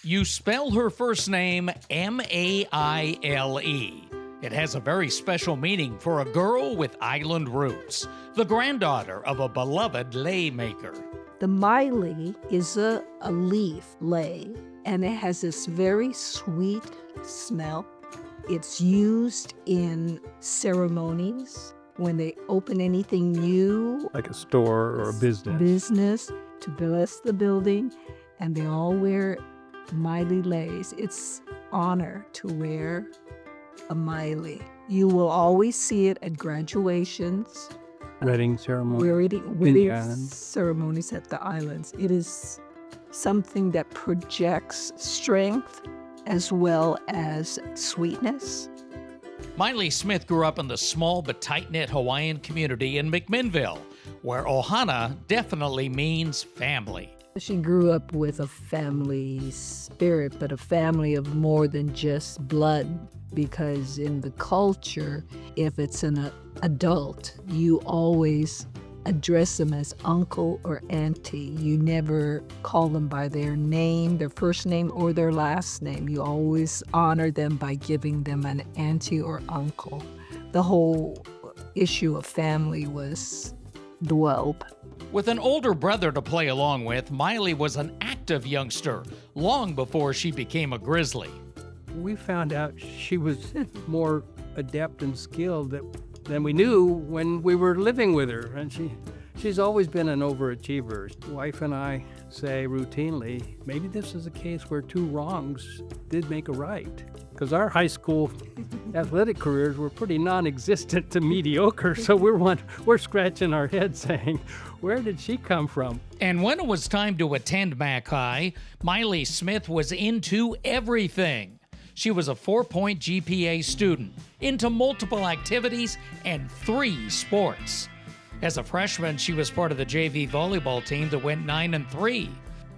You spell her first name Maile. It has a very special meaning for a girl with island roots, the granddaughter of a beloved lei maker. The Maile is a leaf lei, and it has this very sweet smell. It's used in ceremonies when they open anything new, like a store or a business. To bless the building, and they all wear Maile leis. It's honor to wear a Maile. You will always see it at graduations, Wedding ceremony. wedding ceremonies at the islands. It is something that projects strength as well as sweetness. Maile Smith grew up in the small but tight-knit Hawaiian community in McMinnville, where ohana definitely means family. She grew up with a family spirit, but a family of more than just blood, because in the culture, if it's an adult, you always address them as uncle or auntie. You never call them by their name, their first name, or their last name. You always honor them by giving them an auntie or uncle. The whole issue of family was dwelled. With an older brother to play along with, Maile was an active youngster long before she became a grizzly. We found out she was more adept and skilled than we knew when we were living with her. And she's always been an overachiever. Wife and I say routinely, maybe this is a case where two wrongs did make a right. Because our high school athletic careers were pretty non-existent to mediocre, so we're scratching our heads saying, where did she come from? And when it was time to attend Mac High, Maile Smith was into everything. She was a 4-point GPA student, into multiple activities and 3 sports. As a freshman, she was part of the JV volleyball team that went 9-3.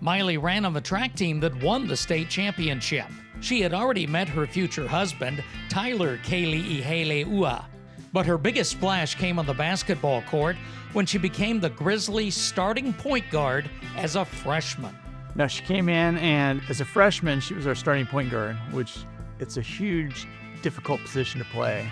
Maile ran on the track team that won the state championship. She had already met her future husband, Tyler Keli'iheleua. But her biggest splash came on the basketball court when she became the Grizzlies' starting point guard as a freshman. Now, she came in, and as a freshman, she was our starting point guard, which it's a huge, difficult position to play.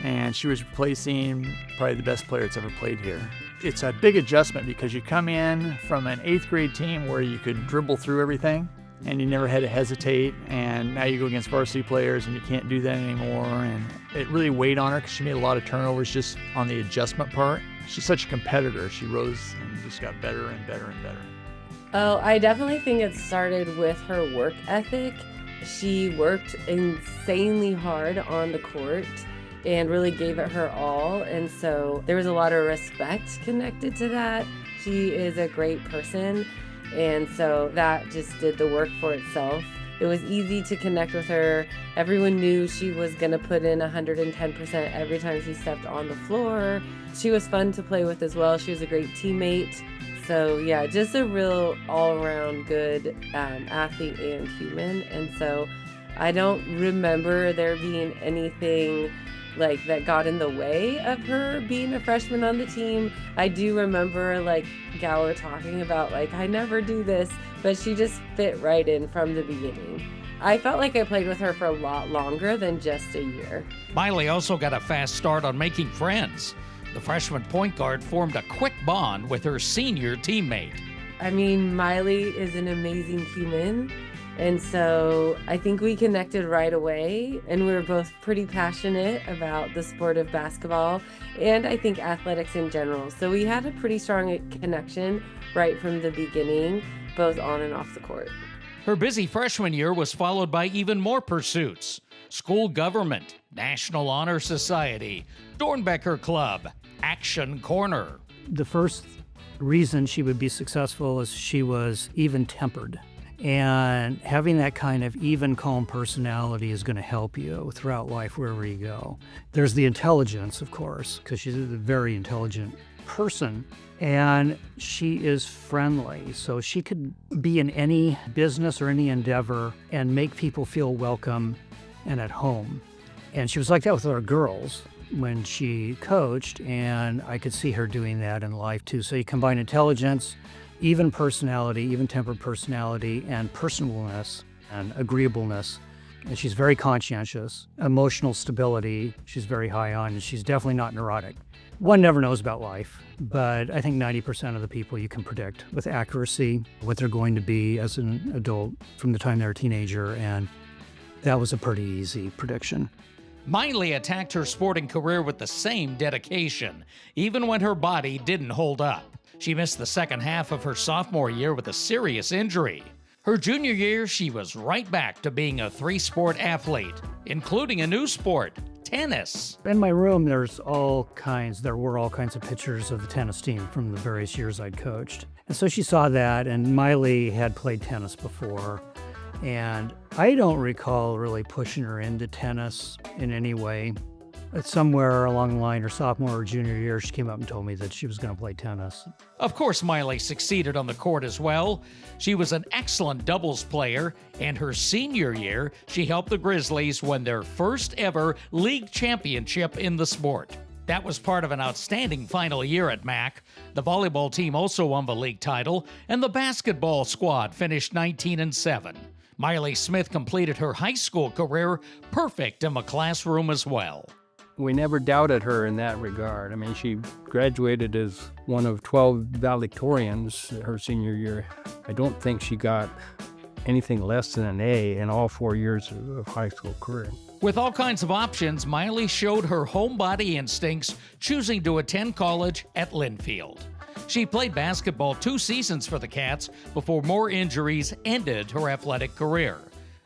And she was replacing probably the best player that's ever played here. It's a big adjustment because you come in from an 8th grade team where you could dribble through everything and you never had to hesitate, and now you go against varsity players and you can't do that anymore. And it really weighed on her because she made a lot of turnovers just on the adjustment part. She's such a competitor. She rose and just got better and better and better. Oh, I definitely think it started with her work ethic. She worked insanely hard on the court and really gave it her all. And so there was a lot of respect connected to that. She is a great person. And so that just did the work for itself. It was easy to connect with her. Everyone knew she was going to put in 110% every time she stepped on the floor. She was fun to play with as well. She was a great teammate. So yeah, just a real all-around good athlete and human. And so I don't remember there being anything like that got in the way of her being a freshman on the team. I do remember like Gower talking about like, I never do this, but she just fit right in from the beginning. I felt like I played with her for a lot longer than just a year. Maile also got a fast start on making friends. The freshman point guard formed a quick bond with her senior teammate. I mean, Maile is an amazing human. And so I think we connected right away, and we were both pretty passionate about the sport of basketball and I think athletics in general. So we had a pretty strong connection right from the beginning, both on and off the court. Her busy freshman year was followed by even more pursuits: school government, National Honor Society, Dornbecker Club, Action Corner. The first reason she would be successful is she was even-tempered. And having that kind of even, calm personality is going to help you throughout life wherever you go. There's the intelligence, of course, because she's a very intelligent person. And she is friendly, so she could be in any business or any endeavor and make people feel welcome and at home. And she was like that with our girls when she coached, and I could see her doing that in life too. So you combine intelligence, even personality, even-tempered personality, and personableness, and agreeableness. And she's very conscientious. Emotional stability, she's very high on, and she's definitely not neurotic. One never knows about life, but I think 90% of the people you can predict with accuracy what they're going to be as an adult from the time they're a teenager, and that was a pretty easy prediction. Maile attacked her sporting career with the same dedication, even when her body didn't hold up. She missed the second half of her sophomore year with a serious injury. Her junior year, she was right back to being a three-sport athlete, including a new sport, tennis. In my room, there were all kinds of pictures of the tennis team from the various years I'd coached. And so she saw that, and Maile had played tennis before. And I don't recall really pushing her into tennis in any way. Somewhere along the line, her sophomore or junior year, she came up and told me that she was going to play tennis. Of course, Maile succeeded on the court as well. She was an excellent doubles player, and her senior year, she helped the Grizzlies win their first ever league championship in the sport. That was part of an outstanding final year at MAC. The volleyball team also won the league title, and the basketball squad finished 19-7. Maile Smith completed her high school career perfect in the classroom as well. We never doubted her in that regard. I mean, she graduated as one of 12 valedictorians her senior year. I don't think she got anything less than an A in all 4 years of high school career. With all kinds of options, Maile showed her homebody instincts, choosing to attend college at Linfield. She played basketball 2 seasons for the Cats before more injuries ended her athletic career.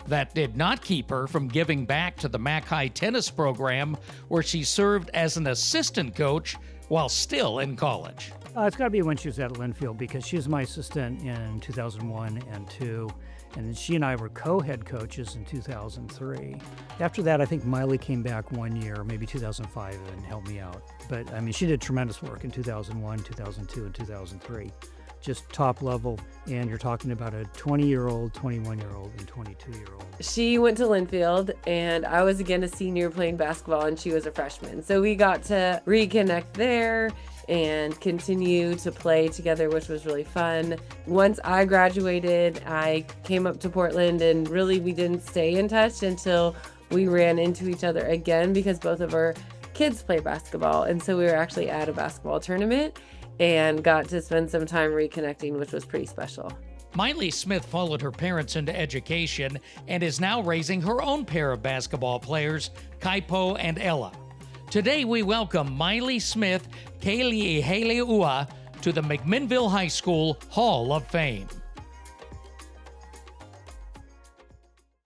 That did not keep her from giving back to the MAC High tennis program, where she served as an assistant coach while still in college. It's got to be when she was at Linfield, because she was my assistant in 2001 and 2, and she and I were co-head coaches in 2003. After that, I think Maile came back 1 year, maybe 2005, and helped me out. But, I mean, she did tremendous work in 2001, 2002, and 2003. Just top level, and you're talking about a 20-year-old, 21-year-old, and 22-year-old. She went to Linfield, and I was again a senior playing basketball, and she was a freshman. So we got to reconnect there and continue to play together, which was really fun. Once I graduated, I came up to Portland, and really we didn't stay in touch until we ran into each other again, because both of our kids play basketball. And so we were actually at a basketball tournament and got to spend some time reconnecting, which was pretty special. Maile Smith followed her parents into education and is now raising her own pair of basketball players, Kaipo and Ella. Today we welcome Maile Smith, Keli'iheleua, to the McMinnville High School Hall of Fame.